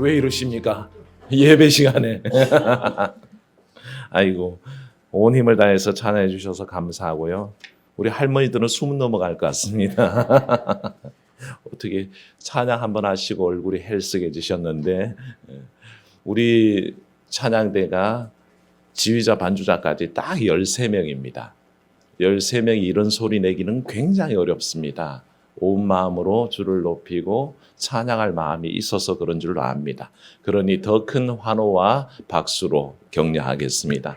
왜 이러십니까? 예배 시간에. 아이고, 온 힘을 다해서 찬양해 주셔서 감사하고요. 우리 할머니들은 숨 넘어갈 것 같습니다. 어떻게 찬양 한번 하시고 얼굴이 헬쓱해지셨는데, 우리 찬양대가 지휘자 반주자까지 딱 13명입니다. 13명이 이런 소리 내기는 굉장히 어렵습니다. 온 마음으로 주를 높이고 찬양할 마음이 있어서 그런 줄로 압니다. 그러니 더 큰 환호와 박수로 격려하겠습니다.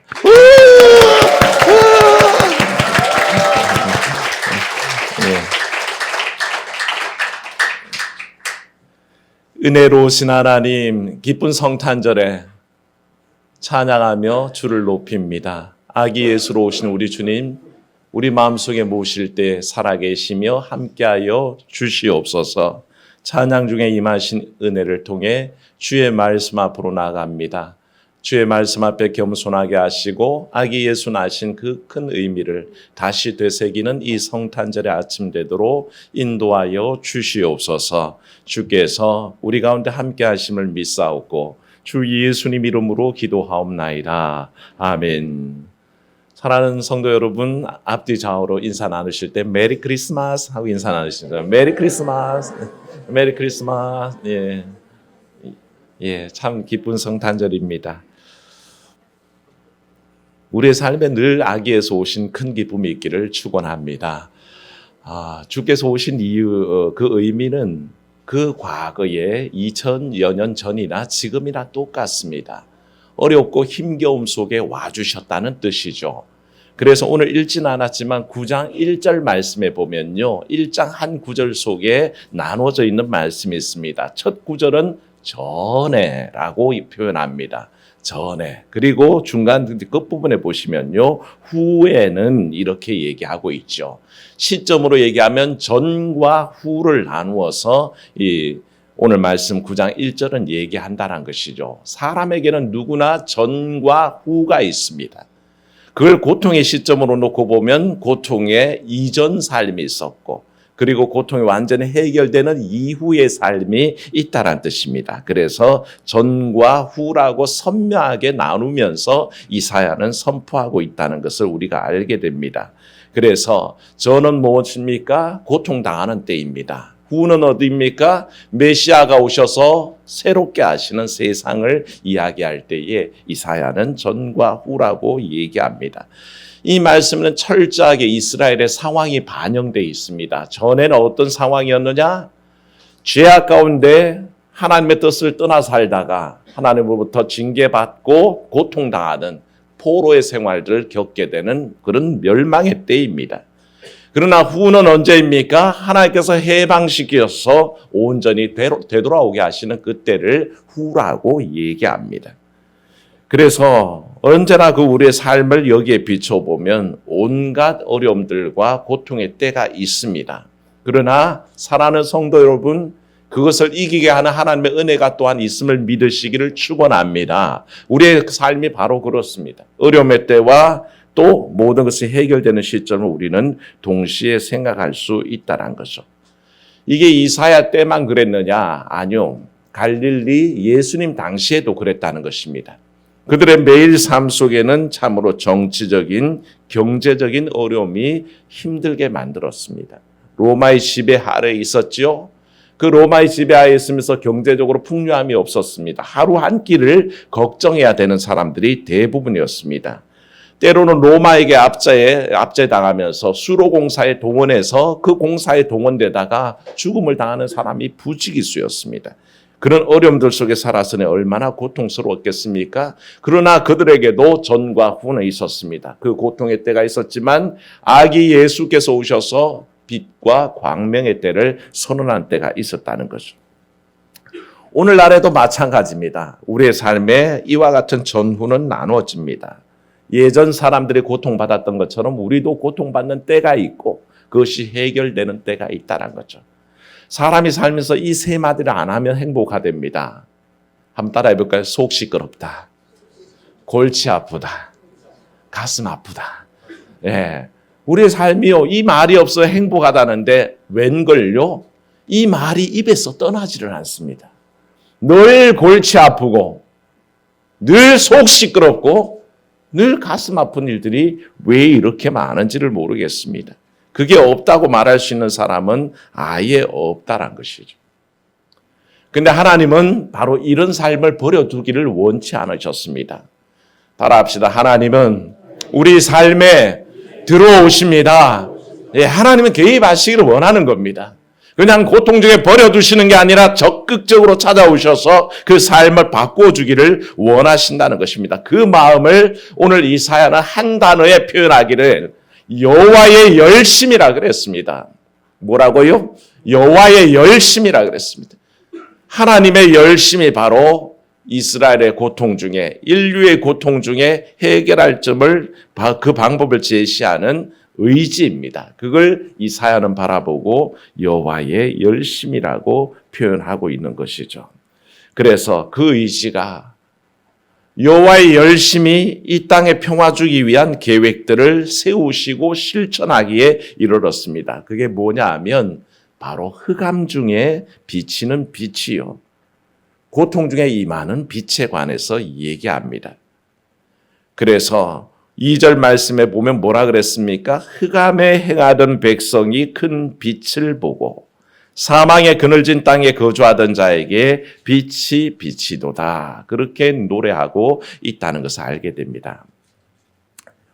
은혜로우신 하나님, 기쁜 성탄절에 찬양하며 주를 높입니다. 아기 예수로 오신 우리 주님, 우리 마음속에 모실 때 살아계시며 함께하여 주시옵소서. 찬양 중에 임하신 은혜를 통해 주의 말씀 앞으로 나아갑니다. 주의 말씀 앞에 겸손하게 하시고 아기 예수 나신 그 큰 의미를 다시 되새기는 이 성탄절의 아침 되도록 인도하여 주시옵소서. 주께서 우리 가운데 함께 하심을 믿사옵고 주 예수님 이름으로 기도하옵나이다. 아멘. 사랑하는 성도 여러분, 앞뒤 좌우로 인사 나누실 때 메리 크리스마스 하고 인사 나누십니다. 메리 크리스마스, 메리 크리스마스. 예, 참 기쁜 성탄절입니다. 우리의 삶에 늘 아기에서 오신 큰 기쁨이 있기를 축원합니다. 주께서 오신 이유, 그 의미는 그 과거에 2000여 년 전이나 지금이나 똑같습니다. 어렵고 힘겨움 속에 와주셨다는 뜻이죠. 그래서 오늘 읽지는 않았지만 9장 1절 말씀에 보면요, 1장 한 구절 속에 나눠져 있는 말씀이 있습니다. 첫 구절은 전에라고 표현합니다. 전에. 그리고 중간 끝부분에 보시면요, 후에는 이렇게 얘기하고 있죠. 시점으로 얘기하면 전과 후를 나누어서 오늘 말씀 9장 1절은 얘기한다는 것이죠. 사람에게는 누구나 전과 후가 있습니다. 그걸 고통의 시점으로 놓고 보면 고통의 이전 삶이 있었고, 그리고 고통이 완전히 해결되는 이후의 삶이 있다는 뜻입니다. 그래서 전과 후라고 선명하게 나누면서 이사야는 선포하고 있다는 것을 우리가 알게 됩니다. 그래서 전은 무엇입니까? 고통당하는 때입니다. 후는 어디입니까? 메시아가 오셔서 새롭게 하시는 세상을 이야기할 때에 이사야는 전과 후라고 얘기합니다. 이 말씀은 철저하게 이스라엘의 상황이 반영되어 있습니다. 전에는 어떤 상황이었느냐? 죄악 가운데 하나님의 뜻을 떠나 살다가 하나님으로부터 징계받고 고통당하는 포로의 생활들을 겪게 되는 그런 멸망의 때입니다. 그러나 후는 언제입니까? 하나님께서 해방시켜서 온전히 되돌아오게 하시는 그때를 후라고 얘기합니다. 그래서 언제나 그 우리의 삶을 여기에 비춰보면 온갖 어려움들과 고통의 때가 있습니다. 그러나 사랑하는 성도 여러분, 그것을 이기게 하는 하나님의 은혜가 또한 있음을 믿으시기를 축원합니다. 우리의 삶이 바로 그렇습니다. 어려움의 때와 또 모든 것이 해결되는 시점을 우리는 동시에 생각할 수 있다는 거죠. 이게 이사야 때만 그랬느냐? 아니요. 갈릴리 예수님 당시에도 그랬다는 것입니다. 그들의 매일 삶 속에는 참으로 정치적인, 경제적인 어려움이 힘들게 만들었습니다. 로마의 지배 아래에 있었지요. 그 로마의 지배하에 있으면서 경제적으로 풍요함이 없었습니다. 하루 한 끼를 걱정해야 되는 사람들이 대부분이었습니다. 때로는 로마에게 압제당하면서 수로공사에 동원해서 그 공사에 동원되다가 죽음을 당하는 사람이 부지기수였습니다. 그런 어려움들 속에 살았으니 얼마나 고통스러웠겠습니까? 그러나 그들에게도 전과 후는 있었습니다. 그 고통의 때가 있었지만 아기 예수께서 오셔서 빛과 광명의 때를 선언한 때가 있었다는 거죠. 오늘날에도 마찬가지입니다. 우리의 삶에 이와 같은 전후는 나누어집니다. 예전 사람들이 고통받았던 것처럼 우리도 고통받는 때가 있고 그것이 해결되는 때가 있다는 거죠. 사람이 살면서 이 세 마디를 안 하면 행복하답니다. 한번 따라해 볼까요? 속 시끄럽다. 골치 아프다. 가슴 아프다. 예. 우리의 삶이요, 이 말이 없어 행복하다는데 웬걸요? 이 말이 입에서 떠나지를 않습니다. 늘 골치 아프고 늘 속 시끄럽고 늘 가슴 아픈 일들이 왜 이렇게 많은지를 모르겠습니다. 그게 없다고 말할 수 있는 사람은 아예 없다란 것이죠. 근데 하나님은 바로 이런 삶을 버려두기를 원치 않으셨습니다. 따라합시다. 하나님은 우리 삶에 들어오십니다. 예, 하나님은 개입하시기를 원하는 겁니다. 그냥 고통 중에 버려두시는 게 아니라 적극적으로 찾아오셔서 그 삶을 바꿔주기를 원하신다는 것입니다. 그 마음을 오늘 이사야는 한 단어에 표현하기를 여호와의 열심이라 그랬습니다. 뭐라고요? 여호와의 열심이라 그랬습니다. 하나님의 열심이 바로 이스라엘의 고통 중에, 인류의 고통 중에 해결할 점을, 그 방법을 제시하는 의지입니다. 그걸 이사야는 바라보고 여호와의 열심이라고 표현하고 있는 것이죠. 그래서 그 의지가 여호와의 열심이 이 땅에 평화 주기 위한 계획들을 세우시고 실천하기에 이르렀습니다. 그게 뭐냐 하면 바로 흑암 중에 비치는 빛이요. 고통 중에 임하는 빛에 관해서 얘기합니다. 그래서 2절 말씀에 보면 뭐라 그랬습니까? 흑암에 행하던 백성이 큰 빛을 보고 사망의 그늘진 땅에 거주하던 자에게 빛이 비치도다. 그렇게 노래하고 있다는 것을 알게 됩니다.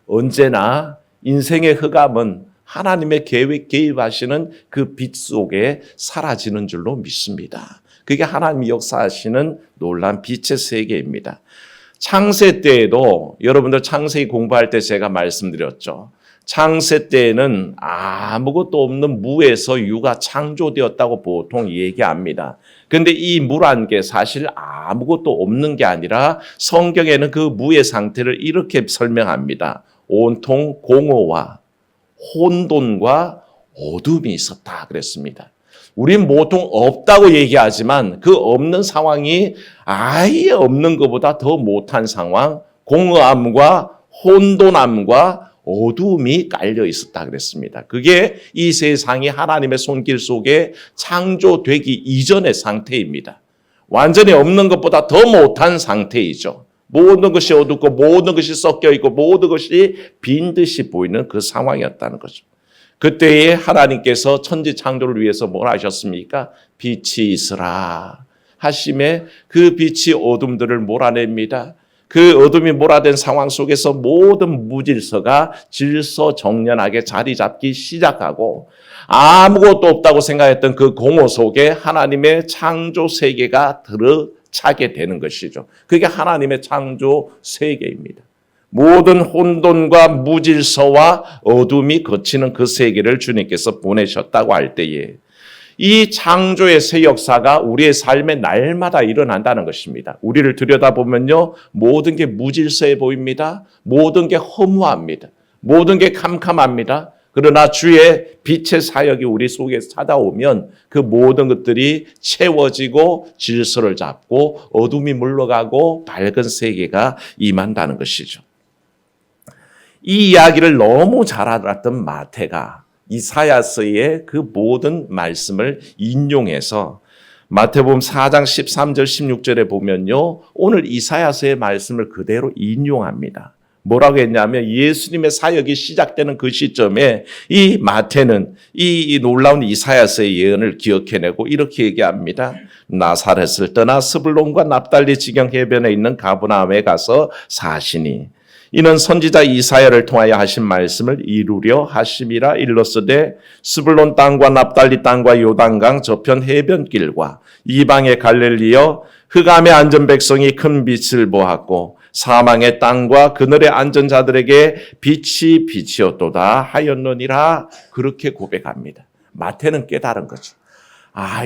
언제나 인생의 흑암은 하나님의 계획 개입하시는 그 빛 속에 사라지는 줄로 믿습니다. 그게 하나님이 역사하시는 놀라운 빛의 세계입니다. 창세 때에도 여러분들 창세기 공부할 때 제가 말씀드렸죠. 창세 때에는 아무것도 없는 무에서 유가 창조되었다고 보통 얘기합니다. 그런데 이 무란 게 사실 아무것도 없는 게 아니라 성경에는 그 무의 상태를 이렇게 설명합니다. 온통 공허와 혼돈과 어둠이 있었다 그랬습니다. 우린 보통 없다고 얘기하지만 그 없는 상황이 아예 없는 것보다 더 못한 상황, 공허함과 혼돈함과 어둠이 깔려 있었다 그랬습니다. 그게 이 세상이 하나님의 손길 속에 창조되기 이전의 상태입니다. 완전히 없는 것보다 더 못한 상태이죠. 모든 것이 어둡고 모든 것이 섞여 있고 모든 것이 빈 듯이 보이는 그 상황이었다는 거죠. 그때에 하나님께서 천지 창조를 위해서 뭘 하셨습니까? 빛이 있으라 하심에 그 빛이 어둠들을 몰아냅니다. 그 어둠이 몰아된 상황 속에서 모든 무질서가 질서정연하게 자리 잡기 시작하고 아무것도 없다고 생각했던 그 공허 속에 하나님의 창조 세계가 들어차게 되는 것이죠. 그게 하나님의 창조 세계입니다. 모든 혼돈과 무질서와 어둠이 거치는 그 세계를 주님께서 보내셨다고 할 때에 이 창조의 새 역사가 우리의 삶에 날마다 일어난다는 것입니다. 우리를 들여다보면요, 모든 게 무질서해 보입니다. 모든 게 허무합니다. 모든 게 캄캄합니다. 그러나 주의 빛의 사역이 우리 속에 찾아오면 그 모든 것들이 채워지고 질서를 잡고 어둠이 물러가고 밝은 세계가 임한다는 것이죠. 이 이야기를 너무 잘 알았던 마태가 이사야서의 그 모든 말씀을 인용해서 마태복음 4장 13절 16절에 보면요, 오늘 이사야서의 말씀을 그대로 인용합니다. 뭐라고 했냐면 예수님의 사역이 시작되는 그 시점에 이 마태는 이 놀라운 이사야서의 예언을 기억해내고 이렇게 얘기합니다. 나사렛을 떠나 스불론과 납달리 지경 해변에 있는 가브나움에 가서 사시니 이는 선지자 이사야를 통하여 하신 말씀을 이루려 하심이라 일렀으되 스불론 땅과 납달리 땅과 요단강 저편 해변길과 이방의 갈릴리여 흑암에 앉은 백성이 큰 빛을 보았고 사망의 땅과 그늘에 앉은 자들에게 빛이 빛이었도다 하였느니라. 그렇게 고백합니다. 마태는 깨달은 거죠.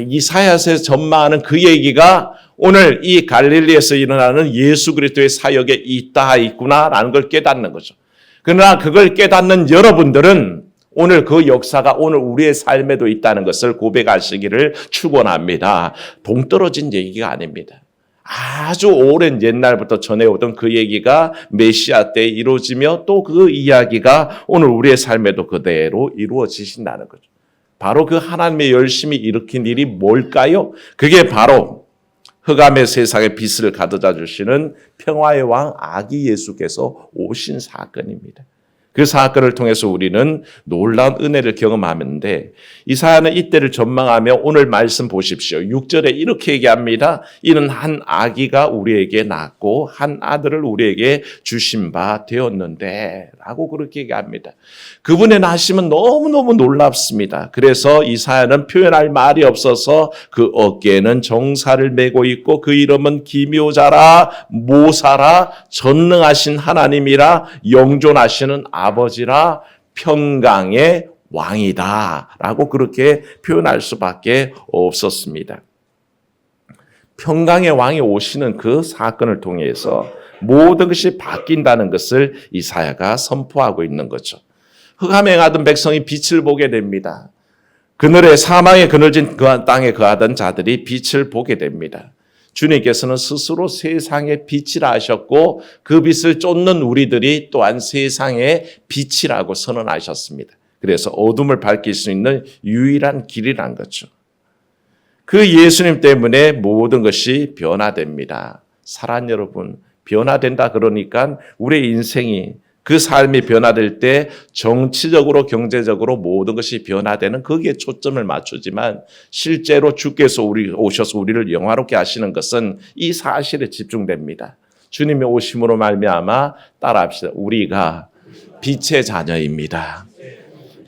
이사야서에서 전망하는 그 얘기가 오늘 이 갈릴리에서 일어나는 예수 그리스도의 사역에 있구나라는 걸 깨닫는 거죠. 그러나 그걸 깨닫는 여러분들은 오늘 그 역사가 오늘 우리의 삶에도 있다는 것을 고백하시기를 축원합니다. 동떨어진 얘기가 아닙니다. 아주 오랜 옛날부터 전해오던 그 얘기가 메시아 때 이루어지며 또 그 이야기가 오늘 우리의 삶에도 그대로 이루어지신다는 거죠. 바로 그 하나님의 열심히 일으킨 일이 뭘까요? 그게 바로 흑암의 세상에 빛을 가져다 주시는 평화의 왕 아기 예수께서 오신 사건입니다. 그 사건을 통해서 우리는 놀라운 은혜를 경험하는데 이사야는 이때를 전망하며 오늘 말씀 보십시오. 6절에 이렇게 얘기합니다. 이는 한 아기가 우리에게 낳고 한 아들을 우리에게 주신 바 되었는데 라고 그렇게 얘기합니다. 그분의 낳으심은 너무너무 놀랍습니다. 그래서 이사야는 표현할 말이 없어서 그 어깨에는 정사를 메고 있고 그 이름은 기묘자라 모사라 전능하신 하나님이라 영존하시는 아버지라 평강의 왕이다 라고 그렇게 표현할 수밖에 없었습니다. 평강의 왕이 오시는 그 사건을 통해서 모든 것이 바뀐다는 것을 이사야가 선포하고 있는 거죠. 흑암에 행하던 백성이 빛을 보게 됩니다. 그늘에 사망에 그늘진 그 땅에 거하던 자들이 빛을 보게 됩니다. 주님께서는 스스로 세상의 빛이라 하셨고 그 빛을 쫓는 우리들이 또한 세상의 빛이라고 선언하셨습니다. 그래서 어둠을 밝힐 수 있는 유일한 길이란 거죠. 그 예수님 때문에 모든 것이 변화됩니다. 사랑 여러분, 변화된다 그러니까 우리의 인생이 그 삶이 변화될 때 정치적으로 경제적으로 모든 것이 변화되는 거기에 초점을 맞추지만 실제로 주께서 오셔서 우리를 영화롭게 하시는 것은 이 사실에 집중됩니다. 주님의 오심으로 말미암아 따라합시다. 우리가 빛의 자녀입니다.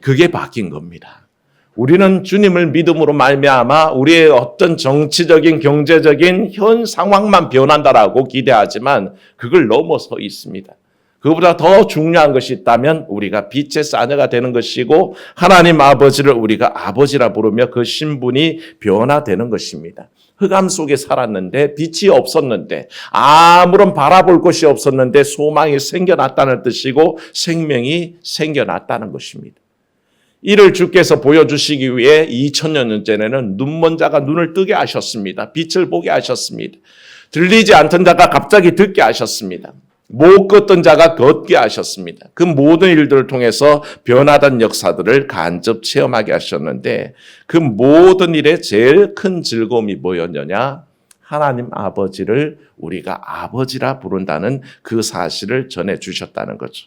그게 바뀐 겁니다. 우리는 주님을 믿음으로 말미암아 우리의 어떤 정치적인 경제적인 현 상황만 변한다라고 기대하지만 그걸 넘어서 있습니다. 그보다 더 중요한 것이 있다면 우리가 빛의 자녀가 되는 것이고 하나님 아버지를 우리가 아버지라 부르며 그 신분이 변화되는 것입니다. 흑암 속에 살았는데 빛이 없었는데 아무런 바라볼 것이 없었는데 소망이 생겨났다는 뜻이고 생명이 생겨났다는 것입니다. 이를 주께서 보여주시기 위해 2000년 전에는 눈먼 자가 눈을 뜨게 하셨습니다. 빛을 보게 하셨습니다. 들리지 않던 자가 갑자기 듣게 하셨습니다. 못 걷던 자가 걷게 하셨습니다. 그 모든 일들을 통해서 변화된 역사들을 간접 체험하게 하셨는데 그 모든 일에 제일 큰 즐거움이 뭐였느냐? 하나님 아버지를 우리가 아버지라 부른다는 그 사실을 전해주셨다는 거죠.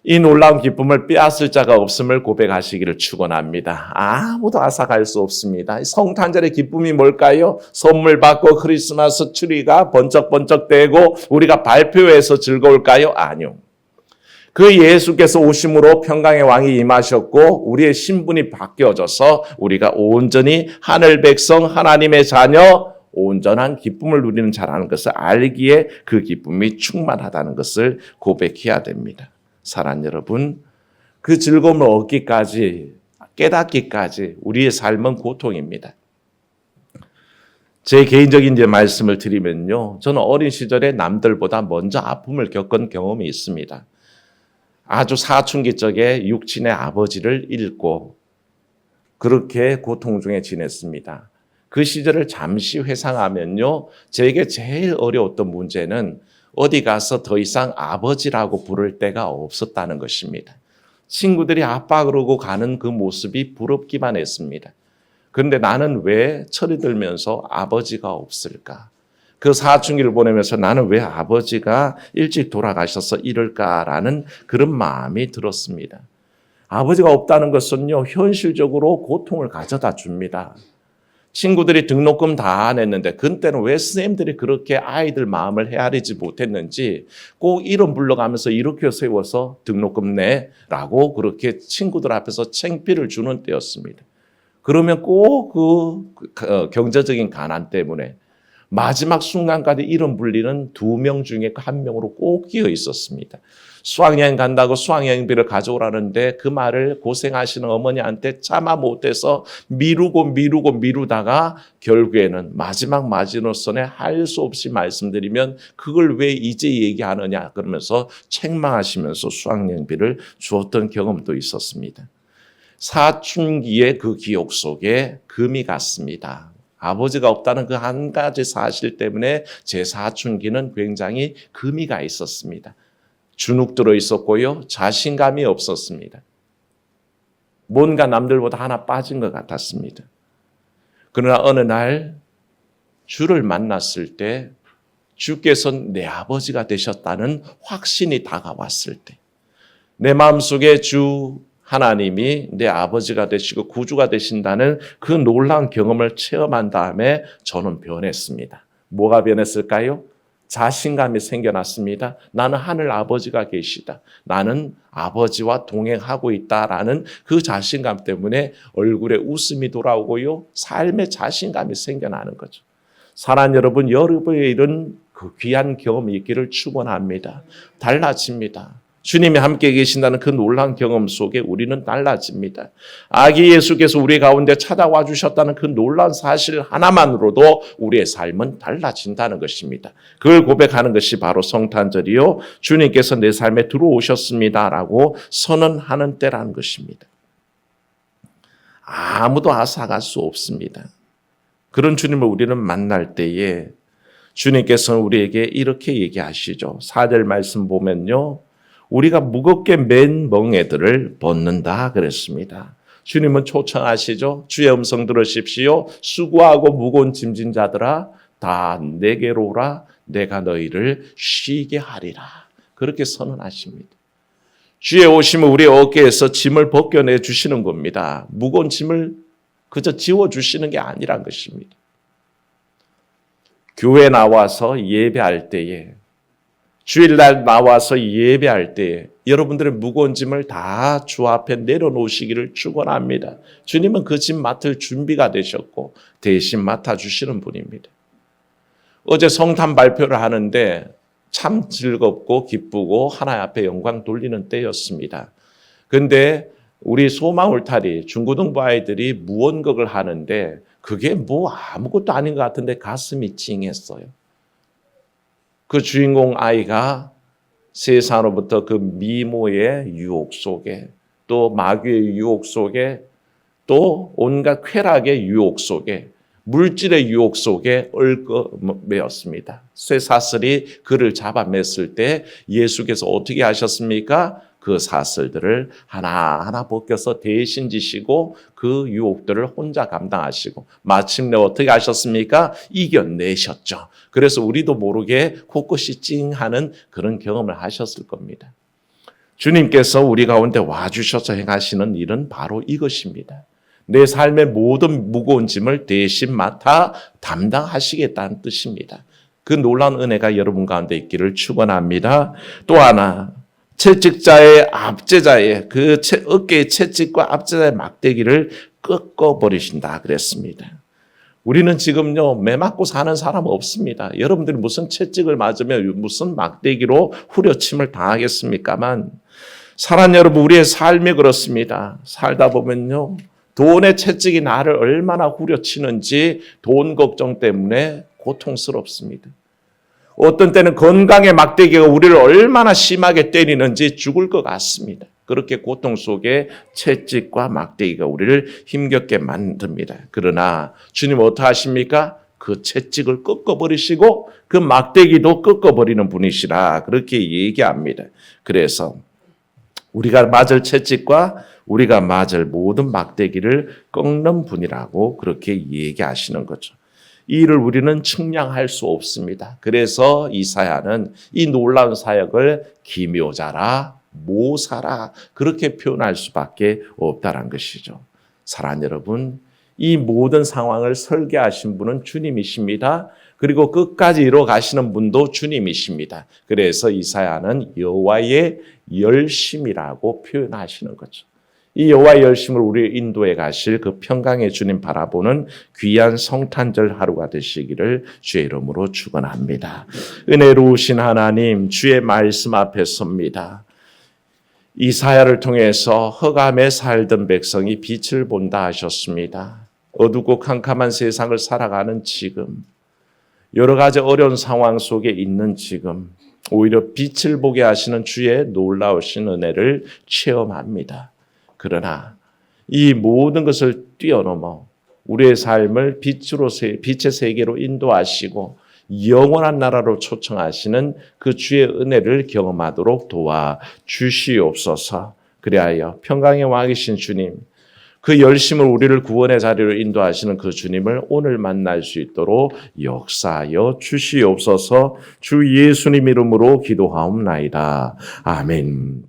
이 놀라운 기쁨을 빼앗을 자가 없음을 고백하시기를 축원합니다. 아무도 앗아갈 수 없습니다. 성탄절의 기쁨이 뭘까요? 선물 받고 크리스마스 트리가 번쩍번쩍대고 우리가 발표해서 즐거울까요? 아니요. 그 예수께서 오심으로 평강의 왕이 임하셨고 우리의 신분이 바뀌어져서 우리가 온전히 하늘 백성 하나님의 자녀 온전한 기쁨을 누리는 자라는 것을 알기에 그 기쁨이 충만하다는 것을 고백해야 됩니다. 사랑 여러분, 그 즐거움을 얻기까지 깨닫기까지 우리의 삶은 고통입니다. 제 개인적인 말씀을 드리면요, 저는 어린 시절에 남들보다 먼저 아픔을 겪은 경험이 있습니다. 아주 사춘기 적에 육친의 아버지를 잃고 그렇게 고통 중에 지냈습니다. 그 시절을 잠시 회상하면요, 제게 제일 어려웠던 문제는 어디 가서 더 이상 아버지라고 부를 데가 없었다는 것입니다. 친구들이 아빠 그러고 가는 그 모습이 부럽기만 했습니다. 그런데 나는 왜 철이 들면서 아버지가 없을까? 그 사춘기를 보내면서 나는 왜 아버지가 일찍 돌아가셔서 이럴까라는 그런 마음이 들었습니다. 아버지가 없다는 것은요, 현실적으로 고통을 가져다 줍니다. 친구들이 등록금 다 냈는데 그때는 왜 선생님들이 그렇게 아이들 마음을 헤아리지 못했는지 꼭 이름 불러가면서 이렇게 세워서 등록금 내라고 그렇게 친구들 앞에서 창피를 주는 때였습니다. 그러면 꼭 그 경제적인 가난 때문에 마지막 순간까지 이름 불리는 2명 중에 1명으로 꼭 끼어 있었습니다. 수학여행 간다고 수학여행비를 가져오라는데 그 말을 고생하시는 어머니한테 참아 못해서 미루다가 결국에는 마지막 마지노선에 할 수 없이 말씀드리면 그걸 왜 이제 얘기하느냐 그러면서 책망하시면서 수학여행비를 주었던 경험도 있었습니다. 사춘기의 그 기억 속에 금이 갔습니다. 아버지가 없다는 그 한 가지 사실 때문에 제 사춘기는 굉장히 금이 가 있었습니다. 주눅 들어 있었고요. 자신감이 없었습니다. 뭔가 남들보다 하나 빠진 것 같았습니다. 그러나 어느 날 주를 만났을 때 주께서 내 아버지가 되셨다는 확신이 다가왔을 때 내 마음속에 주 하나님이 내 아버지가 되시고 구주가 되신다는 그 놀라운 경험을 체험한 다음에 저는 변했습니다. 뭐가 변했을까요? 자신감이 생겨났습니다. 나는 하늘 아버지가 계시다. 나는 아버지와 동행하고 있다라는 그 자신감 때문에 얼굴에 웃음이 돌아오고요. 삶에 자신감이 생겨나는 거죠. 사랑하는 여러분, 여러분의 이런 그 귀한 경험이 있기를 축원합니다. 달라집니다. 주님이 함께 계신다는 그 놀라운 경험 속에 우리는 달라집니다. 아기 예수께서 우리 가운데 찾아와 주셨다는 그 놀라운 사실 하나만으로도 우리의 삶은 달라진다는 것입니다. 그걸 고백하는 것이 바로 성탄절이요. 주님께서 내 삶에 들어오셨습니다라고 선언하는 때라는 것입니다. 아무도 앗아갈 수 없습니다. 그런 주님을 우리는 만날 때에 주님께서는 우리에게 이렇게 얘기하시죠. 4절 말씀 보면요. 우리가 무겁게 맨 멍에들을 벗는다 그랬습니다. 주님은 초청하시죠. 주의 음성 들으십시오. 수고하고 무거운 짐진 자들아 다 내게로 오라. 내가 너희를 쉬게 하리라. 그렇게 선언하십니다. 주의 오심은 우리의 어깨에서 짐을 벗겨내 주시는 겁니다. 무거운 짐을 그저 지워주시는 게 아니란 것입니다. 교회 나와서 예배할 때에 주일날 나와서 예배할 때에 여러분들의 무거운 짐을 다 주 앞에 내려놓으시기를 축원합니다. 주님은 그 짐 맡을 준비가 되셨고 대신 맡아주시는 분입니다. 어제 성탄 발표를 하는데 참 즐겁고 기쁘고 하나님 앞에 영광 돌리는 때였습니다. 그런데 우리 소망 울타리 중고등부 아이들이 무언극을 하는데 그게 뭐 아무것도 아닌 것 같은데 가슴이 찡했어요. 그 주인공 아이가 세상으로부터 그 미모의 유혹 속에 또 마귀의 유혹 속에 또 온갖 쾌락의 유혹 속에 물질의 유혹 속에 얽매였습니다. 쇠사슬이 그를 잡아맸을 때 예수께서 어떻게 하셨습니까? 그 사슬들을 하나하나 벗겨서 대신 지시고 그 유혹들을 혼자 감당하시고 마침내 어떻게 하셨습니까? 이겨내셨죠. 그래서 우리도 모르게 코끝이 찡하는 그런 경험을 하셨을 겁니다. 주님께서 우리 가운데 와주셔서 행하시는 일은 바로 이것입니다. 내 삶의 모든 무거운 짐을 대신 맡아 담당하시겠다는 뜻입니다. 그 놀라운 은혜가 여러분 가운데 있기를 축원합니다. 또 하나 채찍자의 압제자의 그 어깨의 채찍과 압제자의 막대기를 꺾어버리신다 그랬습니다. 우리는 지금요 매 맞고 사는 사람 없습니다. 여러분들이 무슨 채찍을 맞으면 무슨 막대기로 후려침을 당하겠습니까만 사랑하는 여러분 우리의 삶이 그렇습니다. 살다 보면요 돈의 채찍이 나를 얼마나 후려치는지 돈 걱정 때문에 고통스럽습니다. 어떤 때는 건강의 막대기가 우리를 얼마나 심하게 때리는지 죽을 것 같습니다. 그렇게 고통 속에 채찍과 막대기가 우리를 힘겹게 만듭니다. 그러나 주님 어떻게 하십니까? 그 채찍을 꺾어버리시고 그 막대기도 꺾어버리는 분이시라 그렇게 얘기합니다. 그래서 우리가 맞을 채찍과 우리가 맞을 모든 막대기를 꺾는 분이라고 그렇게 얘기하시는 거죠. 이 일을 우리는 측량할 수 없습니다. 그래서 이사야는 이 놀라운 사역을 기묘자라 모사라 그렇게 표현할 수밖에 없다는 것이죠. 사랑하는 여러분, 이 모든 상황을 설계하신 분은 주님이십니다. 그리고 끝까지 이뤄 가시는 분도 주님이십니다. 그래서 이사야는 여호와의 열심이라고 표현하시는 거죠. 이 여호와의 열심을 우리 인도에 가실 그 평강의 주님 바라보는 귀한 성탄절 하루가 되시기를 주의 이름으로 축원합니다. 은혜로우신 하나님 주의 말씀 앞에 섭니다. 이사야를 통해서 흑암에 살던 백성이 빛을 본다 하셨습니다. 어둡고 캄캄한 세상을 살아가는 지금 여러 가지 어려운 상황 속에 있는 지금 오히려 빛을 보게 하시는 주의 놀라우신 은혜를 체험합니다. 그러나 이 모든 것을 뛰어넘어 우리의 삶을 빛의 세계로 인도하시고 영원한 나라로 초청하시는 그 주의 은혜를 경험하도록 도와주시옵소서. 그리하여 평강의 왕이신 주님, 그 열심을 우리를 구원의 자리로 인도하시는 그 주님을 오늘 만날 수 있도록 역사하여 주시옵소서. 주 예수님 이름으로 기도하옵나이다. 아멘.